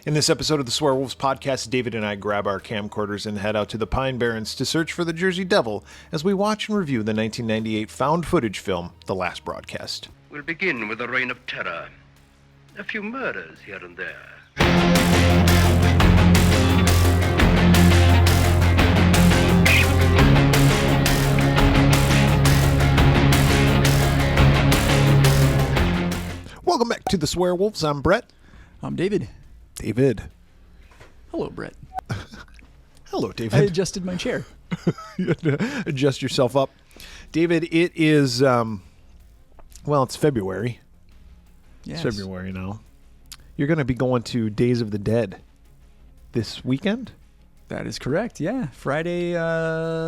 In this episode of the Swearwolves podcast, David and I grab our camcorders and head out to the Pine Barrens to search for the Jersey Devil as we watch and review the 1998 found footage film, The Last Broadcast. We'll begin with a reign of terror. A few murders here and there. Welcome back to the Swearwolves. I'm Bret. I'm David. David. Hello, Bret. Hello, I David. adjusted my chair. You had to adjust yourself up. David, it is, it's February. Yes. It's February now. You're going to be going to Days of the Dead this weekend? That is correct, yeah. Friday,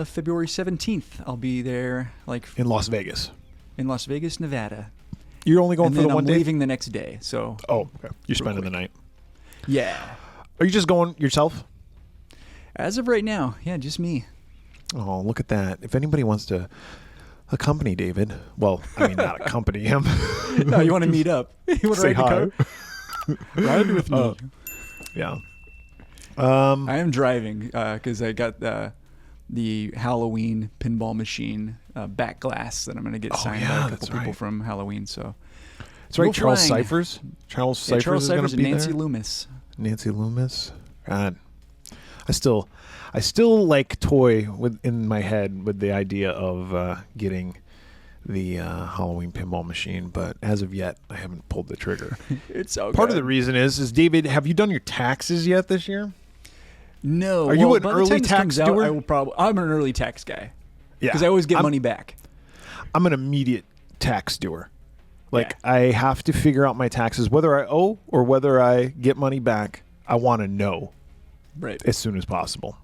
February 17th. I'll be there, In Las Vegas. in Las Vegas, Nevada. You're only going And for then the one I'm day? leaving the next day, so... Oh, okay. You're spending the night. Yeah. Are you just going yourself? As of right now, yeah, just me. Oh, look at that. If anybody wants to accompany David, well, I mean, not accompany him. No, you want to meet up. You want to Say ride the hi. car? Ride with me. Yeah. I am driving because I got the Halloween pinball machine back glass that I'm going to get signed by a couple people from Halloween, so... That's right. We'll Charles flying. Cyphers. Charles Yeah, Cyphers Charles is going Cyphers to and be Nancy there. Loomis. Nancy Loomis. God, I still like toy in my head with the idea of getting the Halloween pinball machine, but as of yet, I haven't pulled the trigger. It's so Part of good. the reason is David, have you done your taxes yet this year? No. Are you well, an by the early time this tax comes out, doer? I will probably. I'm an early tax guy Yeah, because I always get money back. I'm an immediate tax doer. Like, Yeah. I have to figure out my taxes, whether I owe or whether I get money back. I want to know Right. as soon as possible.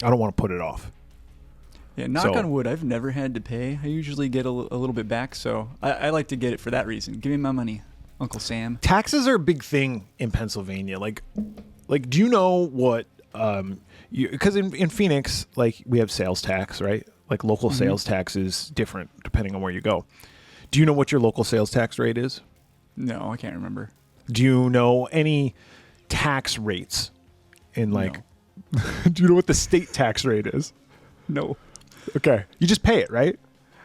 I don't want to put it off. Yeah. Knock on wood. I've never had to pay. I usually get a little bit back, so I like to get it for that reason. Give me my money, Uncle Sam. Taxes are a big thing in Pennsylvania. Like, do you know what? Because in Phoenix, like, we have sales tax, right? Like, local sales tax is different depending on where you go. Do you know what your local sales tax rate is? No, I can't remember. Do you know any tax rates in like? Do you know what the state tax rate is? No. Okay, you just pay it, right?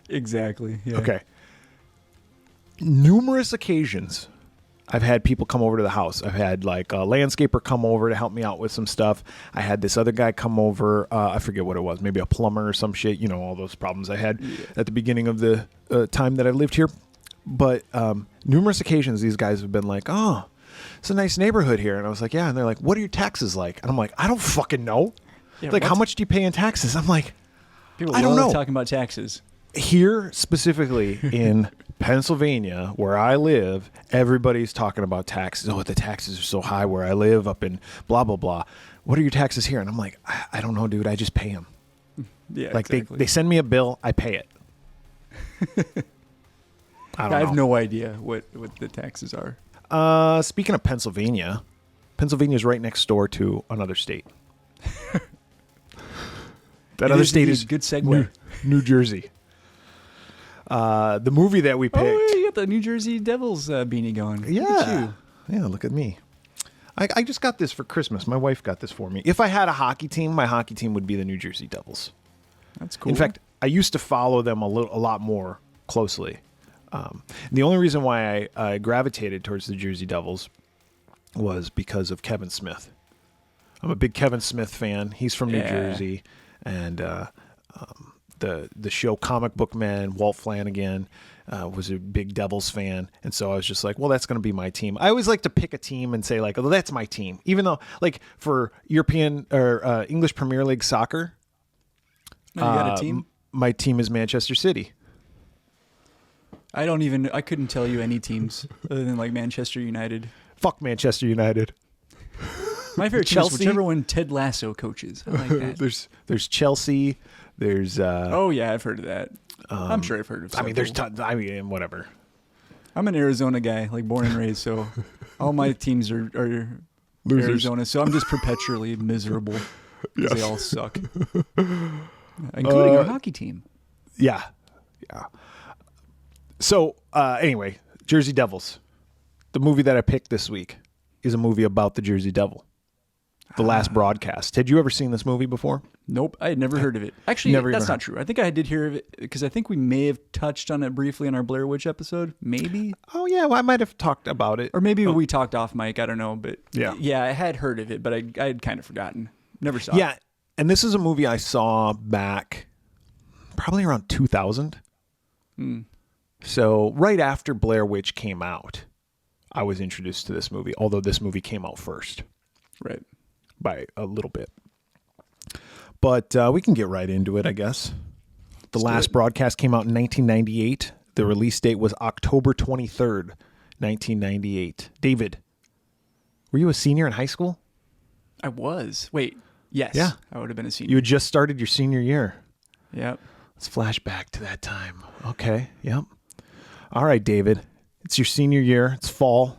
Exactly. Yeah. Okay. Numerous occasions, I've had people come over to the house. I've had like a landscaper come over to help me out with some stuff. I had this other guy come over. I forget what it was, maybe a plumber or some shit. You know, all those problems I had at the beginning of the time that I lived here. But numerous occasions, these guys have been like, "Oh, it's a nice neighborhood here," and I was like, "Yeah." And they're like, "What are your taxes like?" And I'm like, "I don't fucking know." Yeah, Like, how what's- much do you pay in taxes? I'm like, People I don't love know. talking about taxes. here specifically in Pennsylvania, where I live, everybody's talking about taxes. Oh, the taxes are so high where I live, up in blah blah blah. What are your taxes here? And I'm like, I don't know, dude. I just pay them. Yeah. Like exactly. they send me a bill, I pay it. I don't I have know. no idea what the taxes are. Speaking of Pennsylvania, Pennsylvania's right next door to another state. That It other is state indeed. is Good segue. New Jersey. The movie that we picked. Oh, you got the New Jersey Devils beanie going. Look at Yeah. you. Yeah, look at me. I just got this for Christmas. My wife got this for me. If I had a hockey team, my hockey team would be the New Jersey Devils. That's cool. In fact, I used to follow them a lot more closely. The only reason why I gravitated towards the Jersey Devils was because of Kevin Smith. I'm a big Kevin Smith fan. He's from New Yeah. Jersey, and the show Comic Book Man, Walt Flanagan, was a big Devils fan, and so I was just like, well, that's going to be my team. I always like to pick a team and say like, oh, that's my team, even though like for European or English Premier League soccer, Oh, you got a team? my team is Manchester City. I couldn't tell you any teams other than like Manchester United. Fuck Manchester United. My favorite team is Chelsea? whichever one Ted Lasso coaches. I like that. There's Chelsea. There's Oh yeah, I've heard of that. I'm sure I've heard of. I mean, there's several. whatever. I'm an Arizona guy, like born and raised, so all my teams are Losers. Arizona. So I'm just perpetually miserable because they Yes. all suck, including our hockey team. Yeah. So anyway, Jersey Devils, the movie that I picked this week is a movie about the Jersey Devil. The Last Broadcast. Had you ever seen this movie before? Nope, I had never heard of it. Actually, that's not true. I think I did hear of it because I think we may have touched on it briefly in our Blair Witch episode. Maybe. Oh, yeah. Well, I might have talked about it. Or maybe we talked off mic. I don't know. But yeah, I had heard of it, but I had kind of forgotten. Never saw it. Yeah, and this is a movie I saw back probably around 2000. So right after Blair Witch came out, I was introduced to this movie, although this movie came out first. Right. By a little bit. But we can get right into it, I guess. The Last Broadcast came out in 1998. The release date was October 23rd, 1998. David, were you a senior in high school? I was. Wait. Yes. Yeah. I would have been a senior. You had just started your senior year. Yep. Let's flash back to that time. Okay. Yep. All right, David. It's your senior year. It's fall.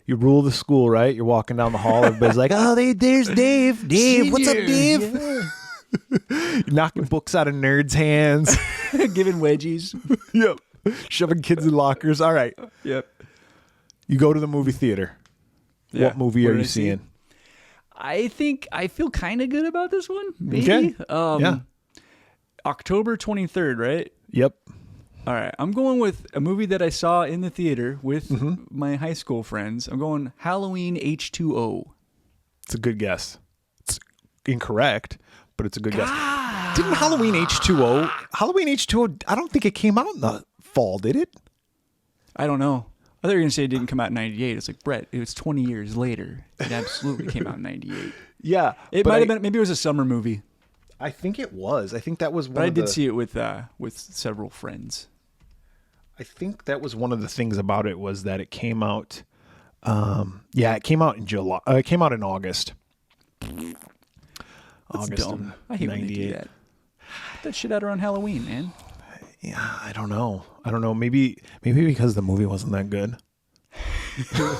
You rule the school, right? You're walking down the hall. Everybody's like, oh, there's Dave. Dave, senior. What's up, Dave? Yeah. You're knocking books out of nerds' hands. Giving wedgies. Yep. Shoving kids in lockers. All right. Yep. You go to the movie theater. Yeah. What movie are you seeing? I think I feel kind of good about this one. Maybe. Okay. October 23rd, right? Yep. All right. I'm going with a movie that I saw in the theater with my high school friends. I'm going Halloween H2O. It's a good guess. It's incorrect, but it's a good guess. Didn't Halloween H2O, I don't think it came out in the fall, did it? I don't know. I thought you were going to say it didn't come out in 98. It's like, Brett, it was 20 years later. It absolutely came out in 98. Yeah. It might have been, maybe it was a summer movie. I think it was. I think that was one But I did see it with several friends. I think that was one of the things about it was that it came out. It came out in July. It came out in August. That's dumb. I hate when they do that. Put that shit out around Halloween, man. Yeah, I don't know. Maybe because the movie wasn't that good.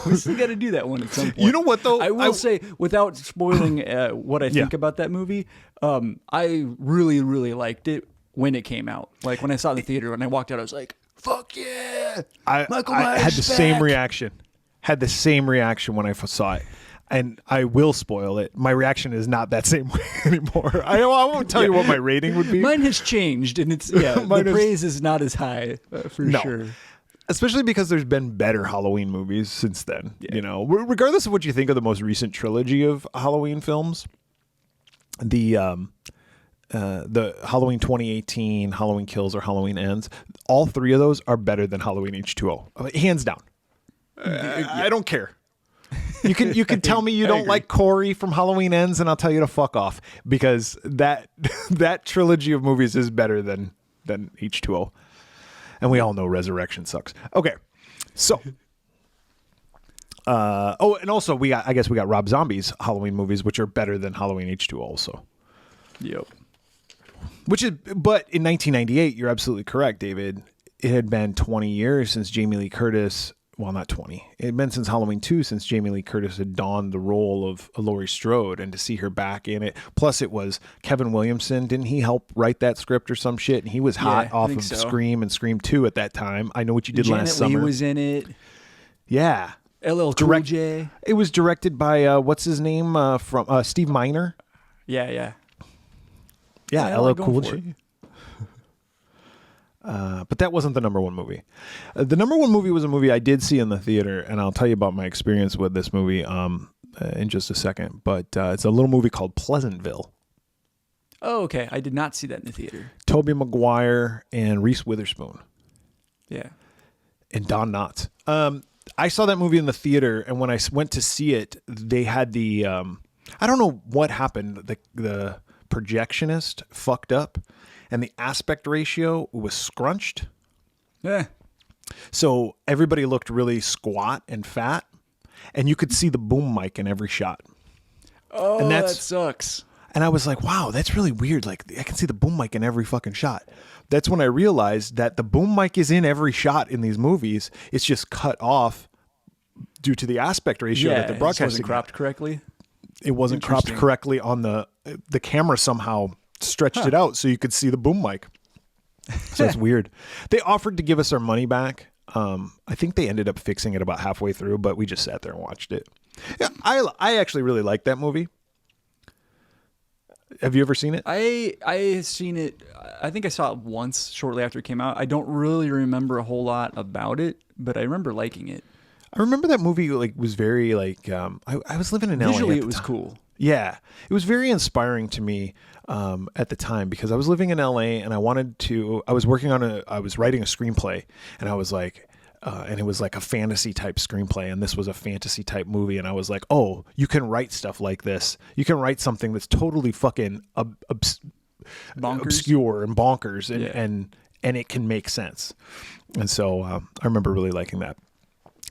We still got to do that one at some point. You know what, though? I will say, without spoiling what I think about that movie, I really, really liked it when it came out. Like, when I saw it in the theater, when I walked out, I was like, fuck yeah! Michael Myers I had the back. same reaction. Had the same reaction when I saw it. And I will spoil it. My reaction is not that same way anymore. I won't tell you what my rating would be. Mine has changed, and it's the praise is not as high for sure. Especially because there's been better Halloween movies since then. Yeah. You know, regardless of what you think of the most recent trilogy of Halloween films, the Halloween 2018, Halloween Kills, or Halloween Ends, all three of those are better than Halloween H2O, hands down. I don't care. You can tell me you don't like Corey from Halloween Ends, and I'll tell you to fuck off, because that trilogy of movies is better than H2O. And we all know Resurrection sucks. Okay, so and also we got Rob Zombie's Halloween movies, which are better than Halloween H2O also. Yep. But in 1998, you're absolutely correct, David. It had been 20 years since Jamie Lee Curtis. Well, not 20. It had been since Halloween 2 since Jamie Lee Curtis had donned the role of Laurie Strode, and to see her back in it. Plus, it was Kevin Williamson. Didn't he help write that script or some shit? And he was hot off of Scream and Scream 2 at that time. I Know What You Did Last Summer. Janet Leigh was in it. Yeah. LL Cool J. It was directed by, what's his name? From Steve Miner. Yeah, LL Cool J. But that wasn't the number one movie. The number one movie was a movie I did see in the theater, and I'll tell you about my experience with this movie in just a second. But it's a little movie called Pleasantville. Oh, okay. I did not see that in the theater. Tobey Maguire and Reese Witherspoon. Yeah. And Don Knotts. I saw that movie in the theater, and when I went to see it, they had the... I don't know what happened. The projectionist fucked up, and the aspect ratio was scrunched. Yeah. So everybody looked really squat and fat, and you could see the boom mic in every shot. Oh, and that sucks. And I was like, wow, that's really weird. Like, I can see the boom mic in every fucking shot. That's when I realized that the boom mic is in every shot in these movies. It's just cut off due to the aspect ratio that the broadcasting wasn't cropped correctly. It wasn't cropped correctly on the camera. Somehow stretched it out so you could see the boom mic. So it's weird. They offered to give us our money back. I think they ended up fixing it about halfway through, but we just sat there and watched it. Yeah, I actually really like that movie. Have you ever seen it? I seen it. I think I saw it once shortly after it came out. I don't really remember a whole lot about it, but I remember liking it. I remember that movie was very I was living in LA. Visually, it was cool. Yeah, it was very inspiring to me at the time because I was living in LA and I was working on I was writing a screenplay and I was like, and it was like a fantasy type screenplay and this was a fantasy type movie and I was like, oh, you can write stuff like this. You can write something that's totally fucking obscure and bonkers and it can make sense. And so I remember really liking that.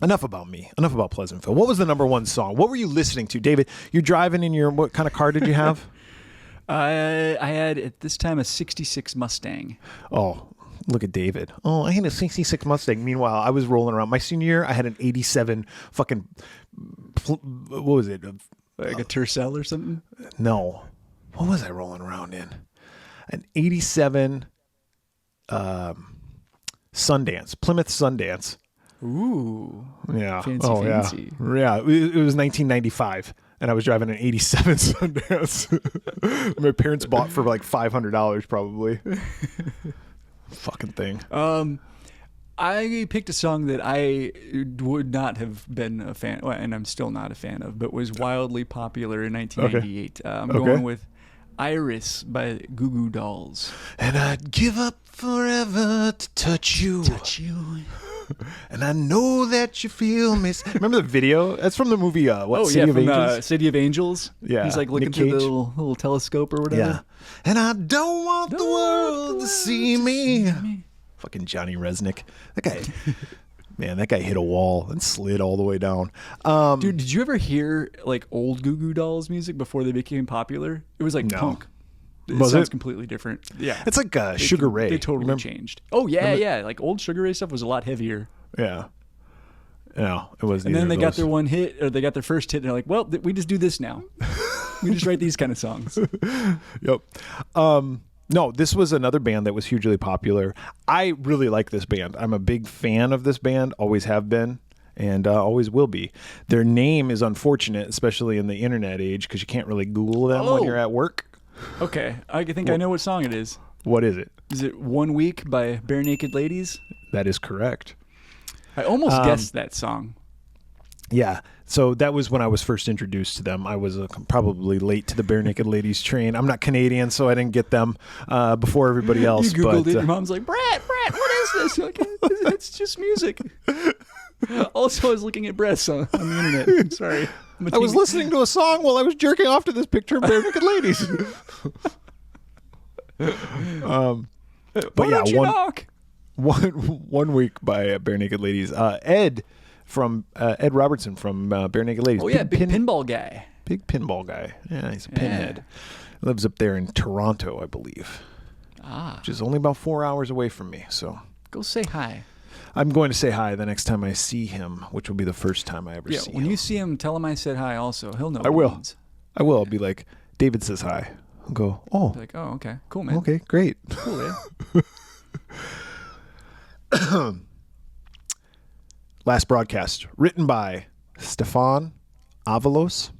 Enough about me. Enough about Pleasantville. What was the number one song? What were you listening to, David? You're driving in what kind of car did you have? I had at this time a '66 Mustang. Oh, look at David. Oh, I had a '66 Mustang. Meanwhile, I was rolling around. My senior year, I had an '87 fucking. What was it? Like a Tercel or something? No. What was I rolling around in? An '87 Sundance, Plymouth Sundance. Ooh. Yeah. Fancy. Yeah. It was 1995 and I was driving an 87 Sundance. My parents bought for like $500 probably. Fucking thing. I picked a song that I would not have been a fan, and I'm still not a fan of, but was wildly popular in 1998. Okay. I'm going with Iris by Goo Goo Dolls. And I'd give up forever to touch you. And I know that you feel me. Remember the video? That's from the movie, City of Angels? City of Angels. Yeah. He's like looking through the little telescope or whatever. Yeah. And I don't want the world to see me. Fucking Johnny Resnick. That guy, man, that guy hit a wall and slid all the way down. Dude, did you ever hear like old Goo Goo Dolls music before they became popular? It was like punk. It sounds completely different. Yeah. It's like Sugar Ray. They totally changed. Oh, yeah, yeah. Like old Sugar Ray stuff was a lot heavier. Yeah. No, it wasn't. And then they got their one hit, or they got their first hit, and they're like, well, we just do this now. We just write these kind of songs. Yep. No, this was another band that was hugely popular. I really like this band. I'm a big fan of this band, always have been. And always will be. Their name is unfortunate, especially in the internet age, because you can't really Google them when you're at work. Okay, I think I know what song it is. What is it? Is it 1 Week by Bare Naked Ladies? That is correct. I almost guessed that song. Yeah, so that was when I was first introduced to them. I was probably late to the Bare Naked Ladies train. I'm not Canadian, so I didn't get them before everybody else. You Googled it, your mom's like, Bret, what is this? Like, it's just music. Also, I was looking at breasts on the internet. I'm sorry. I was listening to a song while I was jerking off to this picture of Bare Naked Ladies. But yeah, 1 Week by Bare Naked Ladies. Ed Robertson from Bare Naked Ladies. Oh yeah, big pinball guy. Big pinball guy. Yeah, he's a pinhead. Lives up there in Toronto, I believe. Which is only about 4 hours away from me. So go say hi. I'm going to say hi the next time I see him, which will be the first time I ever see him. When you see him, tell him I said hi also. He'll know I will. I will. I'll be like, David says hi. I'll go, oh. Be like, oh, okay. Cool, man. Okay, great. Cool, Last broadcast, written by Stefan Avalos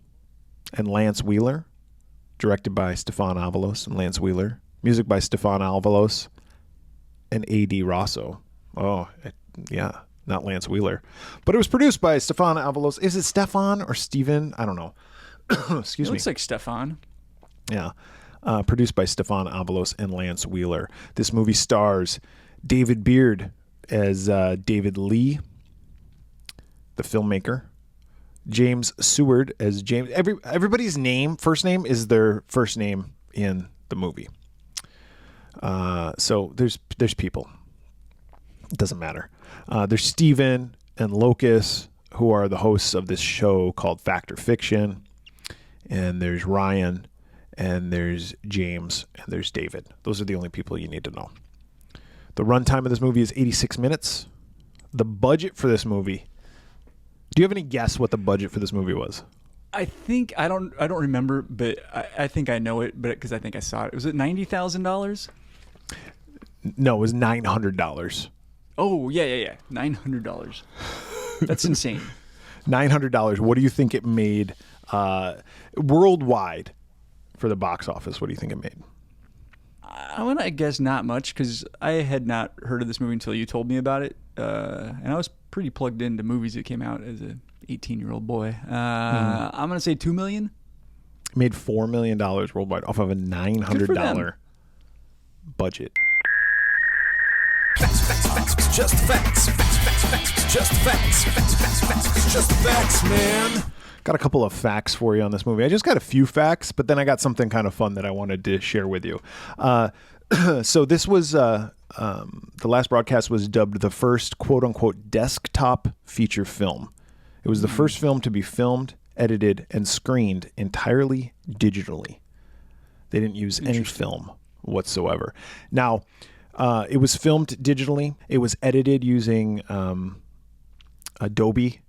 and Lance Wheeler. Directed by Stefan Avalos and Lance Wheeler. Music by Stefan Avalos and A.D. Rosso. Oh, yeah, not Lance Wheeler. But it was produced by Stefan Avalos. Is it Stefan or Steven? I don't know. Excuse me. It looks like Stefan. Yeah. Produced by Stefan Avalos and Lance Wheeler. This movie stars David Beard as David Lee, the filmmaker. James Seward as James. Everybody's first name is their first name in the movie. So there's people. It doesn't matter. There's Steven and Locus, who are the hosts of this show called Fact or Fiction. And there's Ryan, and there's James, and there's David. Those are the only people you need to know. The runtime of this movie is 86 minutes. The budget for this movie. Do you have any guess what the budget for this movie was? I think I don't remember, but I think I know it, but because I think I saw it. Was it $90,000? No, it was $900. Oh, yeah. $900. That's insane. $900. What do you think it made worldwide for the box office? What do you think it made? I'm going to guess not much because I had not heard of this movie until you told me about it. And I was pretty plugged into movies that came out as an 18-year-old boy. I'm going to say $2 million. It made $4 million worldwide off of a $900 budget. Facts, just facts. Just facts. Just facts, man. Got a couple of facts for you on this movie. I just got a few facts, but then I got something kind of fun that I wanted to share with you. So this was the last broadcast was dubbed the first quote-unquote desktop feature film. It was the first film to be filmed, edited, and screened entirely digitally. They didn't use any film whatsoever. Now, it was filmed digitally. It was edited using Adobe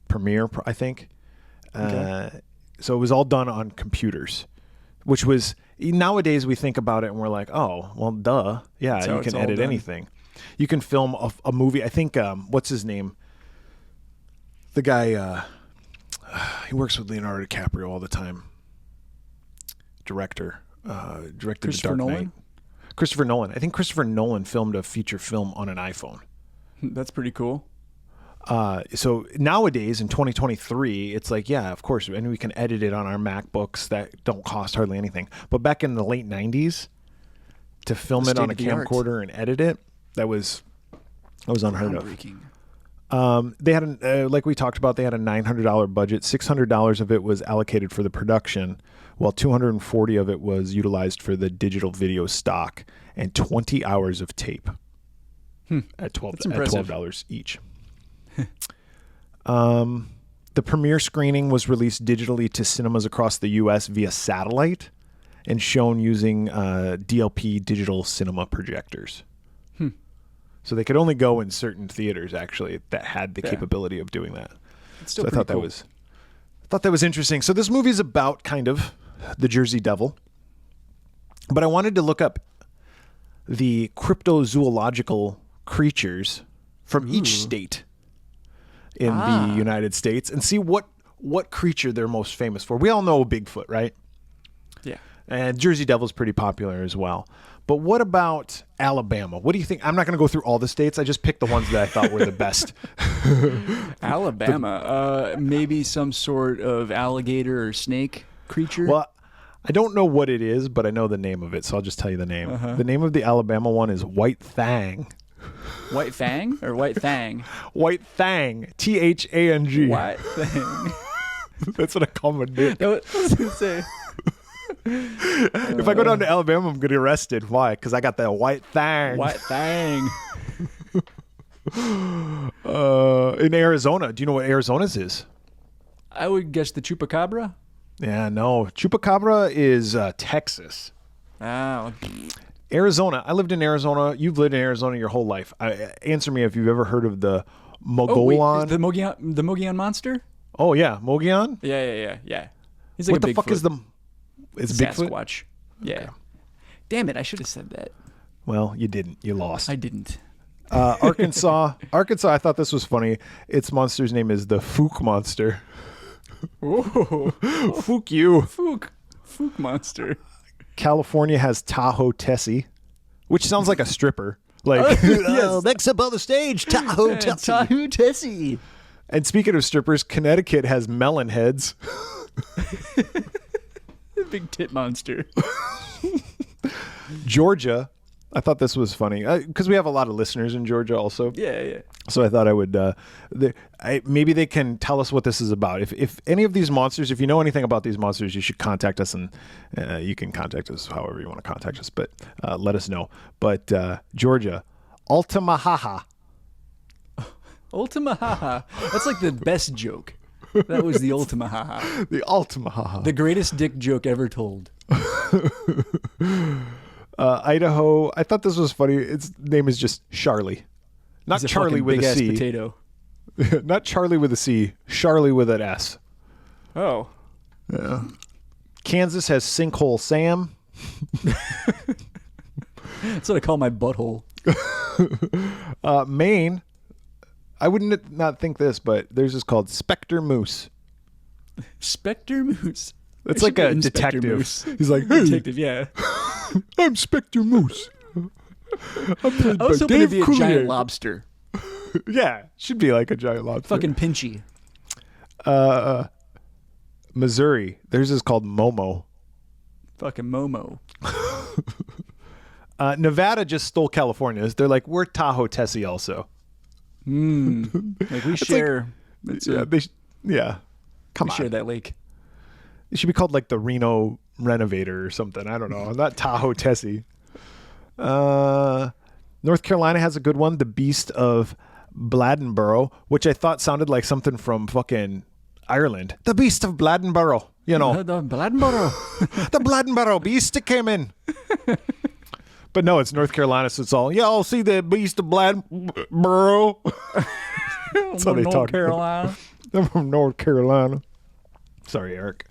Premiere, I think. Okay. So it was all done on computers, which was, nowadays we think about it and we're like, oh, well, duh. Yeah, you can edit anything. You can film a movie. I think, what's his name? The guy, he works with Leonardo DiCaprio all the time. Directed The Dark Knight. Christopher Nolan. I think Christopher Nolan filmed a feature film on an iPhone. That's pretty cool. So nowadays in 2023, it's like, yeah, of course, and we can edit it on our MacBooks that don't cost hardly anything. But back in the late 90s, to film it on a camcorder and edit it, that was unheard of. They had, like we talked about, they had a $900 budget. $600 of it was allocated for the production, while $240 of it was utilized for the digital video stock, and 20 hours of tape at $12 each. The premiere screening was released digitally to cinemas across the U.S. via satellite and shown using DLP digital cinema projectors. So they could only go in certain theaters, actually, that had the capability of doing that. So I thought that was interesting. So this movie is about kind of the Jersey Devil, but I wanted to look up the cryptozoological creatures from each state in the United States and see what creature they're most famous for. We all know Bigfoot, right? Yeah. And Jersey Devil's pretty popular as well. But what about Alabama? What do you think? I'm not going to go through all the states. I just picked the ones that I thought were the best. Alabama, maybe some sort of alligator or snake creature? Well, I don't know what it is, but I know the name of it, so I'll just tell you the name. The name of the Alabama one is White Thang. White Fang or White Thang? White Thang. Thang. White Thang. That's what I call my dick. I was going to say. If I go down to Alabama, I'm going to get arrested. Why? Because I got that White Thang. White Thang. In Arizona. Do you know what Arizona's is? I would guess the Chupacabra. Yeah, no. Chupacabra is Texas. Oh. Arizona. I lived in Arizona. You've lived in Arizona your whole life. Answer me if you've ever heard of the Mogollon. The Mogollon monster? Oh, yeah. Mogollon? Yeah. He's like what the fuck is the... It's Bigfoot? Sasquatch. Yeah. Okay. Damn it, I should have said that. Well, you didn't. You lost. I didn't. Arkansas, I thought this was funny. Its monster's name is the Fook Monster. Oh. Fook you. Fook monster. California has Tahoe Tessie, which sounds like a stripper. Like, next up on the stage, Tahoe Tessie. Tahoe Tessie. And speaking of strippers, Connecticut has Melon Heads. Big tit monster. Georgia, I thought this was funny because we have a lot of listeners in Georgia also. Yeah. So I thought I would maybe they can tell us what this is about. If any of these monsters, if you know anything about these monsters, you should contact us, and you can contact us however you want to contact us, but let us know. But Georgia, Altamahaha. Altamahaha. That's like the best joke. That was the Altamahaha. The Altamahaha. The greatest dick joke ever told. Idaho. I thought this was funny. Its name is just Charlie. Not Charlie with a C. Potato. Not Charlie with a C. Charlie with an S. Oh. Yeah. Kansas has Sinkhole Sam. That's what I call my butthole. Maine. I wouldn't not think this, but there's this called Spectre Moose. Spectre Moose. It's It like should be a Inspector detective. Moose. He's like, hey, Detective, yeah. I'm Spectre Moose. I'm played I was by hoping Dave to be a Coulier. giant lobster. Yeah, should be like a giant lobster. Fucking pinchy. Missouri. Theirs is called Momo. Fucking Momo. Nevada just stole California's. They're like, we're Tahoe Tessie also. Like we share. Yeah. Come we on. share that lake. It should be called like the Reno Renovator or something. I don't know. Not Tahoe Tessie. North Carolina has a good one. The Beast of Bladenborough, which I thought sounded like something from fucking Ireland. The Beast of Bladenborough. You know. The Bladenborough. The Bladenborough Beast came in. But no, it's North Carolina, so it's all, y'all see the Beast of Bladenborough. That's how they North talk. Carolina. I'm from North Carolina. Sorry, Eric.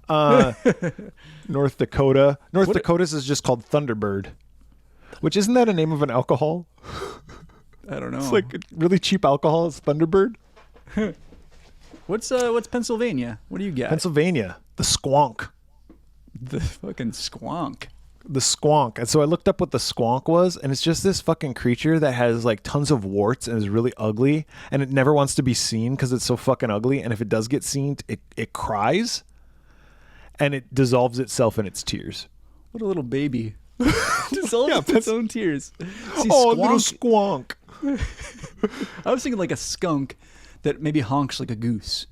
North Dakota. North Dakota's is just called Thunderbird. Which, isn't that a name of an alcohol? I don't know. It's like really cheap alcohol. It's Thunderbird. What's Pennsylvania? What do you got? Pennsylvania. The Squonk. The fucking squonk. The Squonk. And so I looked up what the Squonk was, and it's just this fucking creature that has like tons of warts and is really ugly, and it never wants to be seen because it's so fucking ugly, and if it does get seen, it cries, and it dissolves itself in its tears. What a little baby. Dissolves its own tears. See, Oh, little Squonk. I was thinking like a skunk that maybe honks like a goose.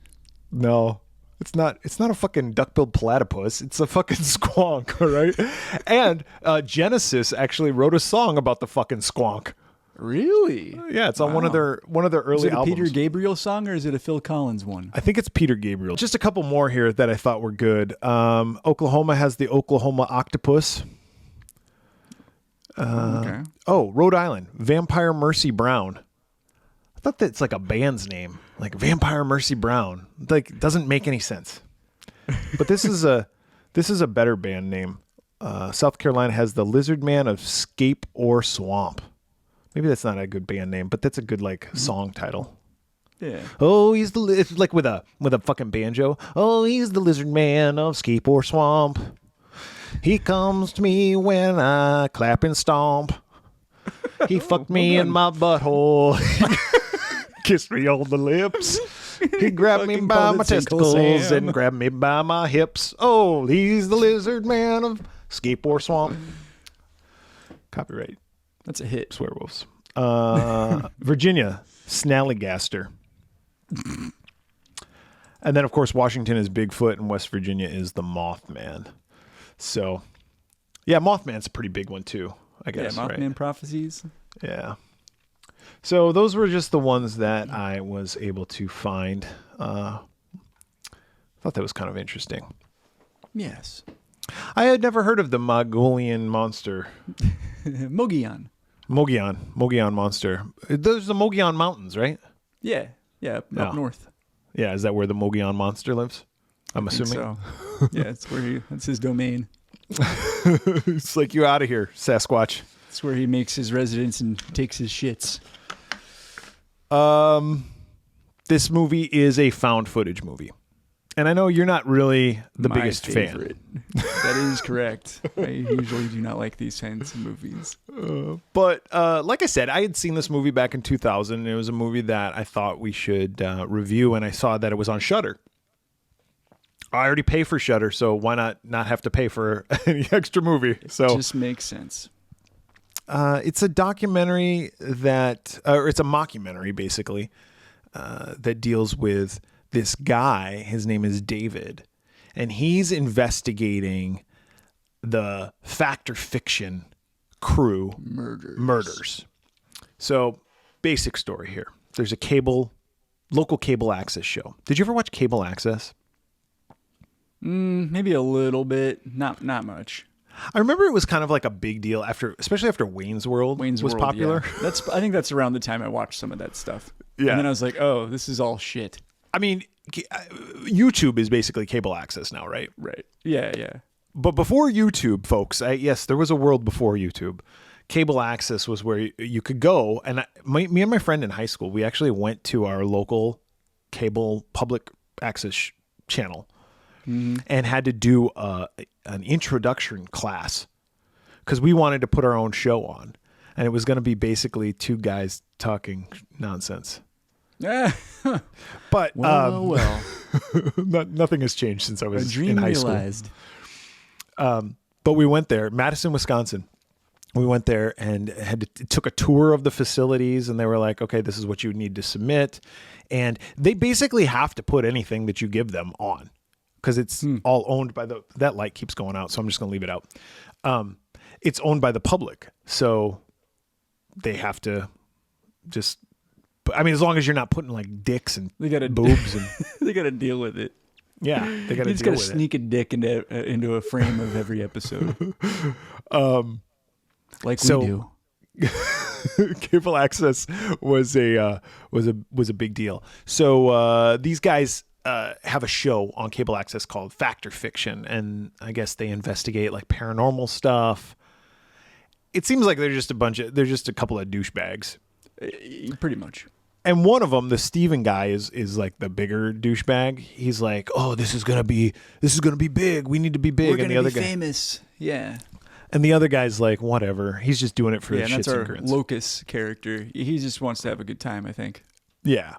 No. It's not a fucking duck-billed platypus. It's a fucking squonk, all right? And Genesis actually wrote a song about the fucking squonk. Really? Yeah, it's on one of their early Is it a albums. Peter Gabriel song or is it a Phil Collins one? I think it's Peter Gabriel. Just a couple more here that I thought were good. Oklahoma has the Oklahoma octopus. Okay. Oh, Rhode Island, Vampire Mercy Brown. I thought that's like a band's name, like Vampire Mercy Brown. Like, doesn't make any sense. But this is a better band name. South Carolina has the Lizard Man of Scape or Swamp. Maybe that's not a good band name, but that's a good like song title. Yeah. Oh, he's it's like with a fucking banjo. Oh, he's the Lizard Man of Scape or Swamp. He comes to me when I clap and stomp. He fucked me in my butthole. Kissed me on the lips. He grabbed me by my testicles and grabbed me by my hips. Oh, he's the Lizard Man of Scape or Swamp. Copyright. That's a hit. Swearwolves. Virginia, Snallygaster. And then, of course, Washington is Bigfoot, and West Virginia is the Mothman. So, yeah, Mothman's a pretty big one, too, I guess. Yeah, Mothman right? prophecies. Yeah. So those were just the ones that I was able to find. Thought that was kind of interesting. Yes. I had never heard of the Mongolian monster. Mogollon. Mogollon monster. Those are the Mogollon Mountains, right? Yeah. Yeah, up north. Yeah, is that where the Mogollon monster lives? I'm assuming. So. Yeah, it's where that's his domain. It's like, you out of here, Sasquatch. It's where he makes his residence and takes his shits. This movie is a found footage movie. And I know you're not really the My biggest favorite. fan. That is correct. I usually do not like these kinds of movies. But like I said, I had seen this movie back in 2000. And it was a movie that I thought we should review, and I saw that it was on Shudder. I already pay for Shudder, so why not have to pay for any extra movie? So It just makes sense. it's a documentary or it's a mockumentary, basically, that deals with this guy. His name is David, and he's investigating the fact or fiction crew murders. So, basic story here. There's a local cable access show. Did you ever watch Cable Access? Maybe a little bit, not much. I remember it was kind of like a big deal especially after Wayne's World was popular. Yeah. I think that's around the time I watched some of that stuff. Yeah. And then I was like, oh, this is all shit. I mean, YouTube is basically cable access now, right? Right. Yeah, yeah. But before YouTube, folks, yes, there was a world before YouTube. cable access was where you could go. And me and my friend in high school, we actually went to our local cable public access channel and had to do an introduction class because we wanted to put our own show on. And it was going to be basically two guys talking nonsense. Yeah. But well. nothing has changed since I was A dream in high realized. school. But we went there, Madison, Wisconsin. We went there and took a tour of the facilities, and they were like, okay, this is what you need to submit. And they basically have to put anything that you give them on because it's all owned by that light keeps going out. So I'm just going to leave it out. It's owned by the public. So they have to just, I mean, as long as you're not putting like dicks and boobs and they got to deal with it. Yeah, they got to. You just got to sneak a dick into a frame of every episode. Like we do. Cable access was a big deal. So these guys have a show on cable access called Fact or Fiction, and I guess they investigate like paranormal stuff. It seems like they're just a couple of douchebags. Pretty much. And one of them, the Steven guy, is like the bigger douchebag. He's like, "Oh, this is gonna be big. We need to be big." We're and the other be guy, famous. Yeah. And the other guy's like, "Whatever. He's just doing it for the and that's shits our and grins." Locus character. He just wants to have a good time, I think. Yeah.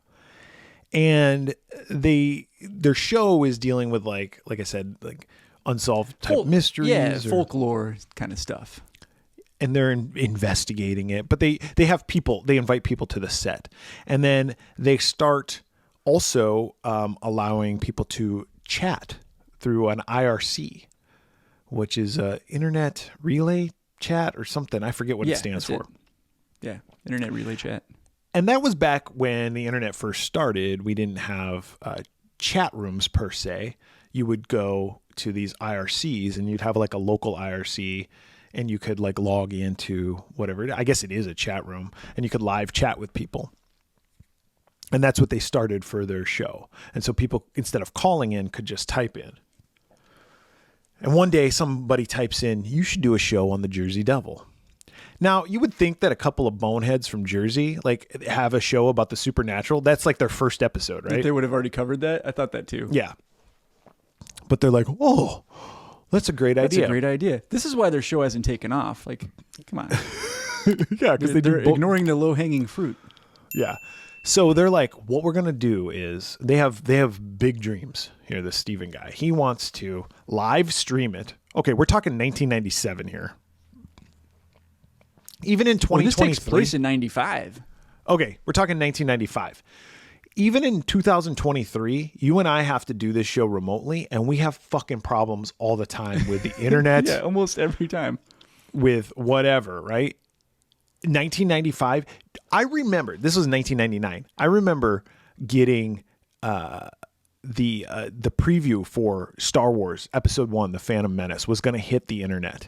And their show is dealing with like I said, like unsolved type mysteries. Yeah, folklore kind of stuff. And they're investigating it, but they have people, they invite people to the set, and then they start also allowing people to chat through an IRC, which is Internet Relay Chat or something. I forget what it stands for. Yeah, Internet Relay Chat. And that was back when the internet first started. We didn't have chat rooms per se. You would go to these IRCs, and you'd have like a local IRC. And you could like log into whatever. I guess it is a chat room, and you could live chat with people. And that's what they started for their show. And so people, instead of calling in, could just type in. And one day somebody types in, "You should do a show on the Jersey Devil." Now, you would think that a couple of boneheads from Jersey like have a show about the supernatural. That's like their first episode, right? They would have already covered that. I thought that too. Yeah. But they're like, "Oh, that's a great idea." That's a great idea. This is why their show hasn't taken off. Like, come on. Yeah, because they're ignoring the low-hanging fruit. Yeah. So they're like, what we're going to do is they have big dreams here, this Steven guy. He wants to live stream it. Okay, we're talking 1997 here. Even in 2023. Well, this takes place in 95. Okay, we're talking 1995. Even in 2023, you and I have to do this show remotely, and we have fucking problems all the time with the internet. Yeah, almost every time. With whatever, right? 1995, I remember, this was 1999. I remember getting the preview for Star Wars Episode 1, The Phantom Menace, was going to hit the internet.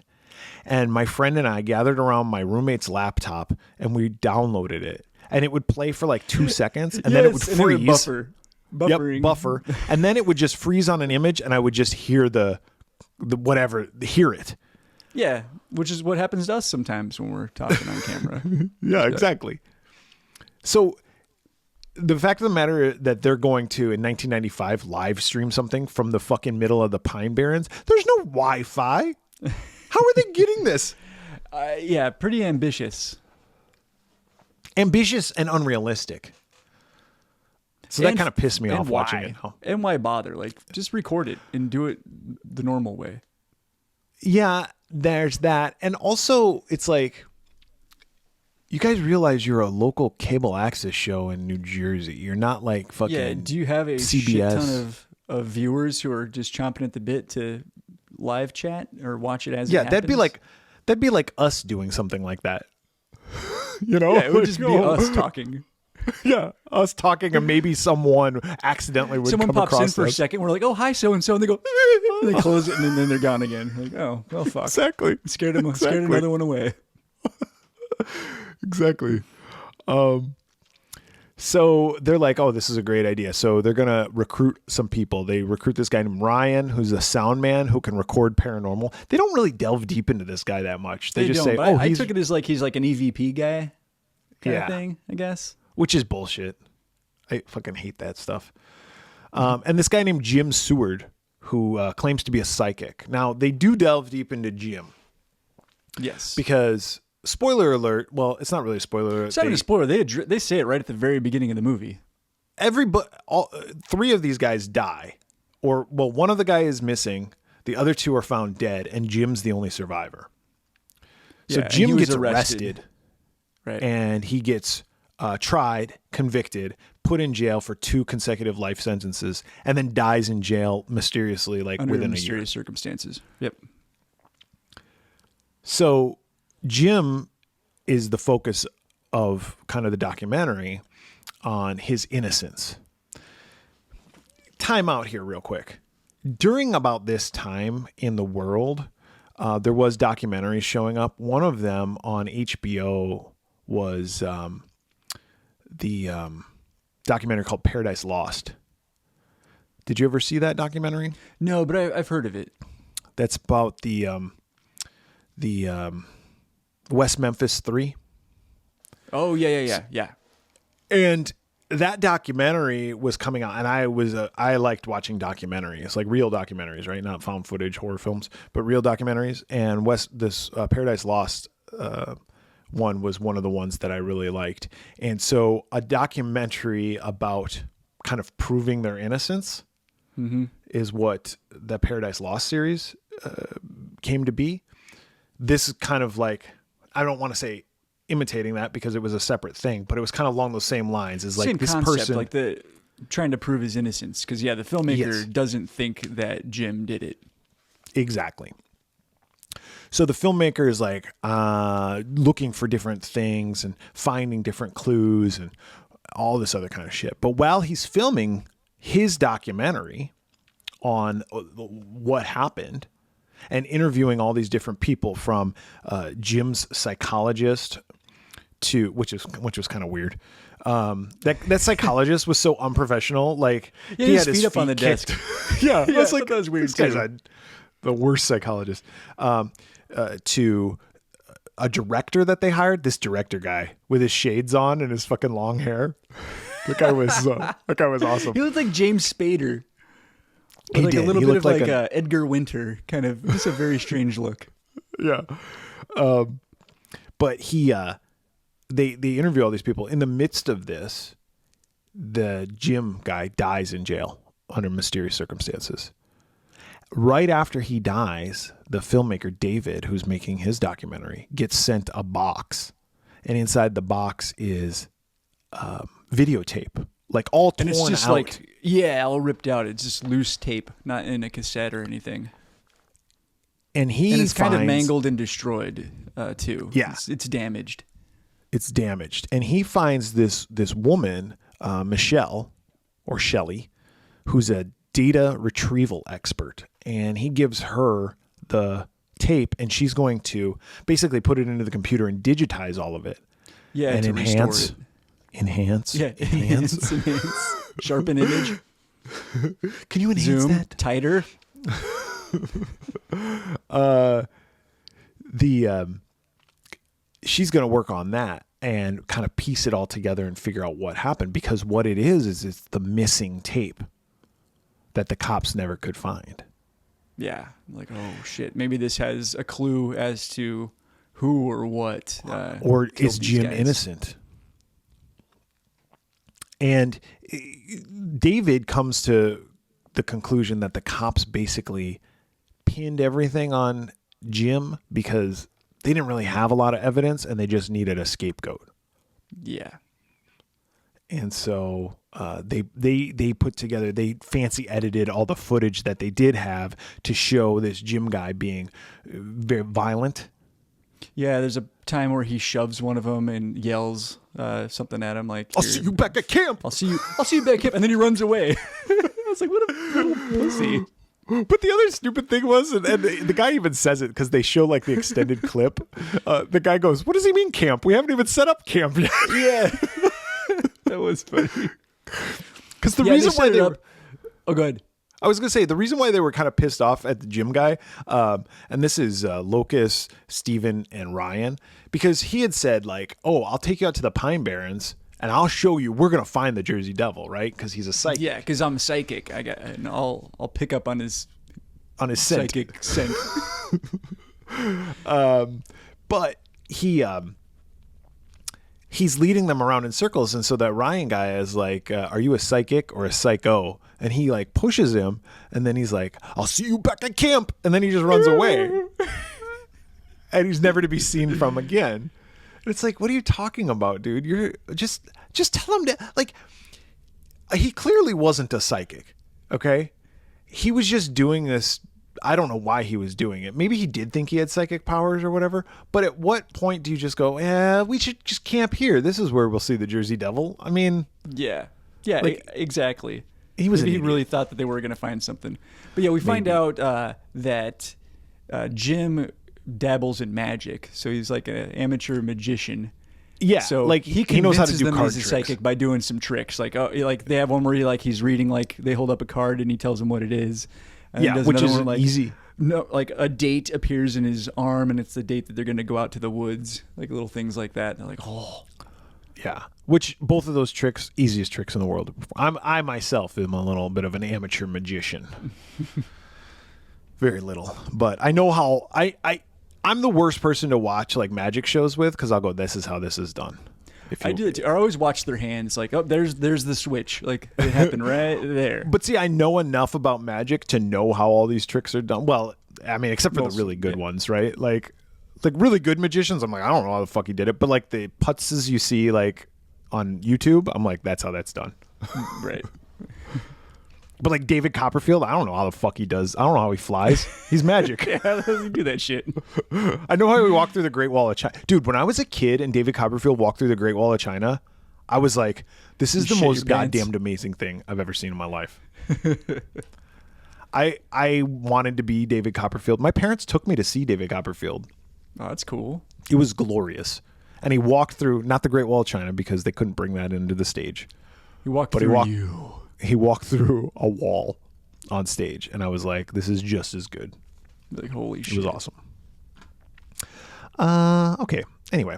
And my friend and I gathered around my roommate's laptop, and we downloaded it. And it would play for like 2 seconds, and then it would freeze. And it would buffering. Yep, buffer. And then it would just freeze on an image, and I would just hear the hear it. Yeah, which is what happens to us sometimes when we're talking on camera. Yeah, exactly. So the fact of the matter that they're going to, in 1995, live stream something from the fucking middle of the Pine Barrens, there's no Wi-Fi. How are they getting this? Yeah, pretty ambitious. Ambitious and unrealistic. So that kind of pissed me off watching it. And why bother? Like, just record it and do it the normal way. Yeah, there's that. And also, it's like, you guys realize you're a local cable access show in New Jersey. You're not like fucking Yeah, do you have a CBS. shit ton of viewers who are just chomping at the bit to live chat or watch it as it happens? that'd be like us doing something like that. You know? Yeah, it would just be us talking. Yeah, us talking, and maybe someone accidentally would Someone come pops across in for a second. We're like, "Oh, hi, so and so," and they go, and they close it, and then they're gone again. Like, oh, well, fuck. Exactly. Scared another one away. Exactly. So they're like, oh, this is a great idea. So they're going to recruit some people. They recruit this guy named Ryan, who's a sound man who can record paranormal. They don't really delve deep into this guy that much. They just say, but oh, I took it as like he's like an EVP guy kind of thing, I guess. Which is bullshit. I fucking hate that stuff. And this guy named Jim Seward, who claims to be a psychic. Now, they do delve deep into Jim. Yes. Because, spoiler alert, well, it's not really a spoiler alert. It's not even a spoiler. They say it right at the very beginning of the movie. Three of these guys die. One of the guys is missing. The other two are found dead, and Jim's the only survivor. So Yeah, Jim he was gets arrested. Right. And he gets tried, convicted, put in jail for 2 consecutive life sentences, and then dies in jail mysteriously, like Under within mysterious circumstances. Yep. So Jim is the focus of kind of the documentary on his innocence. Time out here real quick. During about this time in the world, there was documentaries showing up. One of them on HBO was the documentary called Paradise Lost. Did you ever see that documentary? No, but I've heard of it. That's about the West Memphis 3. Oh, yeah. And that documentary was coming out, and I liked watching documentaries, like real documentaries, right? Not found footage horror films, but real documentaries. And this Paradise Lost one was one of the ones that I really liked. And so a documentary about kind of proving their innocence is what the Paradise Lost series came to be. This is kind of like, I don't want to say imitating that because it was a separate thing, but it was kind of along those same lines. Is like same this concept, person, like the trying to prove his innocence. Because the filmmaker doesn't think that Jim did it. Exactly. So the filmmaker is like looking for different things and finding different clues and all this other kind of shit. But while he's filming his documentary on what happened and interviewing all these different people, from Jim's psychologist to which was kind of weird. That psychologist was so unprofessional. Like he had his feet up on the desk. Yeah, I was like, that was weird. This guy's the worst psychologist. To a director that they hired, this director guy with his shades on and his fucking long hair. That guy was awesome. He looked like James Spader. He Like did. a little He bit of looked like like Edgar Winter, kind of. Just a very strange look. Yeah. But they interview all these people. In the midst of this, the Jim guy dies in jail under mysterious circumstances. Right after he dies, the filmmaker David, who's making his documentary, gets sent a box, and inside the box is videotape, like all torn out. And it's just all ripped out. It's just loose tape, not in a cassette or anything. And it's kind of mangled and destroyed too. Yeah, it's damaged. It's damaged, and he finds this woman, Michelle or Shelley, who's a data retrieval expert, and he gives her the tape, and she's going to basically put it into the computer and digitize all of it. Yeah, and to enhance. Yeah, enhance. Sharpen image. Can you enhance Zoom that? Tighter. She's going to work on that and kind of piece it all together and figure out what happened, because what it is it's the missing tape that the cops never could find. Yeah, like, oh shit, maybe this has a clue as to who or what. Or is Jim innocent? And David comes to the conclusion that the cops basically pinned everything on Jim because they didn't really have a lot of evidence and they just needed a scapegoat. Yeah. And so they put together, they fancy edited all the footage that they did have to show this Jim guy being very violent. Yeah, there's a time where he shoves one of them and yells something at him like, "I'll see you back at camp. I'll see you back at camp," and then he runs away. I was like, what a little pussy. But the other stupid thing was, and the guy even says it because they show like the extended clip. The guy goes, "What does he mean camp? We haven't even set up camp yet." Yeah. That was funny. Because the reason why they were... Oh, go ahead. I was going to say, the reason why they were kind of pissed off at the gym guy, and this is Locus, Steven, and Ryan, because he had said, like, oh, I'll take you out to the Pine Barrens, and I'll show you, we're going to find the Jersey Devil, right? Because he's a psychic. Yeah, because I'm psychic. And I'll pick up on his scent. Psychic scent. But he's leading them around in circles, and so that Ryan guy is like, are you a psychic or a psycho? And he like pushes him, and then he's like, I'll see you back at camp, and then he just runs away. And he's never to be seen from again. And it's like, what are you talking about, dude? You're just tell him to, like, he clearly wasn't a psychic, okay? He was just doing this. I don't know why he was doing it. Maybe he did think he had psychic powers or whatever. But at what point do you just go, we should just camp here? This is where we'll see the Jersey Devil. I mean, yeah, like, exactly. He was. Maybe he really thought that they were going to find something. But yeah, we find out that Jim dabbles in magic, so he's like an amateur magician. Yeah, so like he knows how to do them card he's a tricks. psychic by doing some tricks. Like they have one where he's reading, like they hold up a card and he tells them what it is. And yeah, which is like, easy. No, like a date appears in his arm, and it's the date that they're going to go out to the woods. Like little things like that. And they're like, oh, yeah. Which both of those tricks, easiest tricks in the world. I myself am a little bit of an amateur magician. Very little, but I know how I'm the worst person to watch like magic shows with, because I'll go, this is how this is done. I do it too. I always watch their hands, like, oh, there's the switch, like it happened right there. But see, I know enough about magic to know how all these tricks are done. Well, I mean, except for the really good ones, right? Like really good magicians, I'm like, I don't know how the fuck he did it, but like the putzes you see like on YouTube, I'm like, that's how that's done. Right. But like David Copperfield, I don't know how the fuck he does. I don't know how he flies. He's magic. Yeah, how does he do that shit? I know how he walked through the Great Wall of China. Dude, when I was a kid and David Copperfield walked through the Great Wall of China, I was like, this is the most goddamned amazing thing I've ever seen in my life. I wanted to be David Copperfield. My parents took me to see David Copperfield. Oh, that's cool. It was glorious. And he walked through, not the Great Wall of China, because they couldn't bring that into the stage. He walked through you. He walked through a wall on stage, and I was like, this is just as good. Like, holy shit. It was awesome. Okay. Anyway.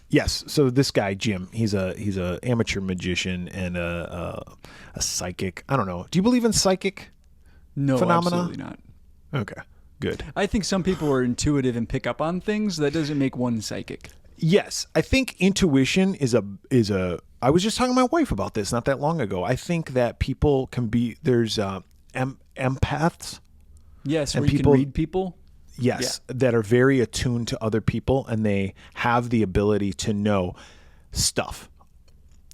Yes. So this guy, Jim, he's a amateur magician and a psychic. I don't know. Do you believe in psychic phenomena? Absolutely not. Okay. Good. I think some people are intuitive and pick up on things. That doesn't make one psychic. Yes. I think intuition is a I was just talking to my wife about this not that long ago. I think that people can be, there's empaths. Yes, and where you can read people. Yes, that are very attuned to other people, and they have the ability to know stuff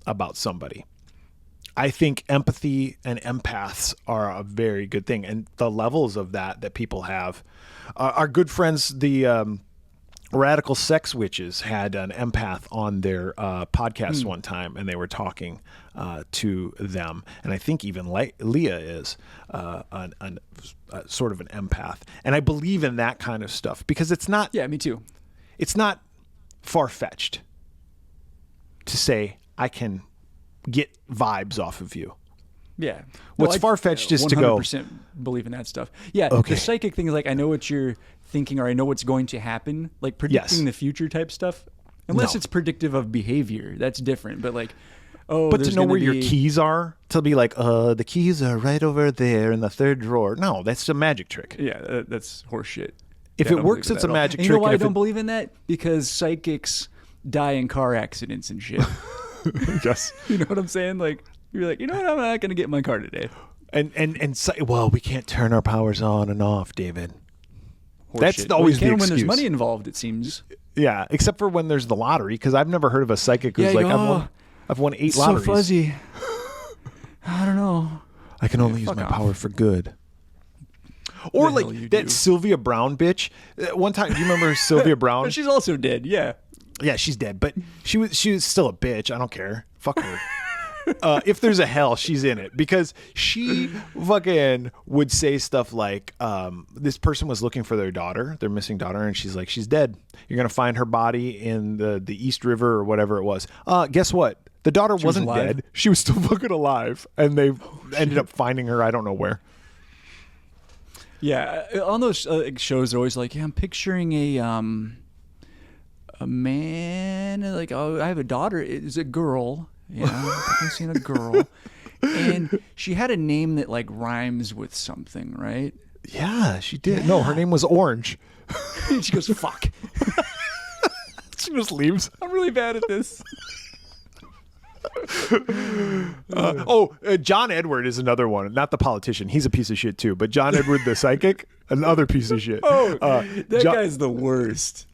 about somebody. I think empathy and empaths are a very good thing, and the levels of that people have. Our good friends, the Radical Sex Witches, had an empath on their podcast one time, and they were talking to them. And I think even Leah is sort of an empath. And I believe in that kind of stuff because it's not... Yeah, me too. It's not far-fetched to say, I can get vibes off of you. Yeah. What's far-fetched is to go... 100% believe in that stuff. Yeah, okay. The psychic thing is like, I know what you're thinking or I know what's going to happen. Like predicting the future type stuff. Unless it's predictive of behavior. That's different. But like, but to know where your keys are, to be like, the keys are right over there in the third drawer. No, that's a magic trick. Yeah, that's horseshit. If it works, it's a magic trick. You know why I don't believe in that? Because psychics die in car accidents and shit. Yes. You know what I'm saying? Like, you're like, you know what? I'm not going to get in my car today. Well, we can't turn our powers on and off, David. That's always the excuse. When there's money involved, it seems. Yeah, except for when there's the lottery, because I've never heard of a psychic who's like, I've won 8 lotteries. So fuzzy. I don't know. I can only use my power for good. Or like that Sylvia Brown bitch. One time, do you remember Sylvia Brown? She's also dead. Yeah. Yeah, she's dead, but she was still a bitch. I don't care. Fuck her. If there's a hell, she's in it because she fucking would say stuff like, this person was looking for their missing daughter, and she's like, she's dead. You're going to find her body in the East River or whatever it was. Guess what? The daughter She was wasn't alive? dead. She was still fucking alive, and they ended up finding her. I don't know where. Yeah, on those shows, they're always like, "Yeah, I'm picturing a man like, oh, I have a daughter. It's a girl. Yeah, I'm seeing a girl, and she had a name that like rhymes with something, right? Yeah, she did. No, her name was Orange. And she goes, "Fuck." She just leaves. I'm really bad at this. John Edward is another one. Not the politician. He's a piece of shit too. But John Edward, the psychic, another piece of shit. That guy's the worst.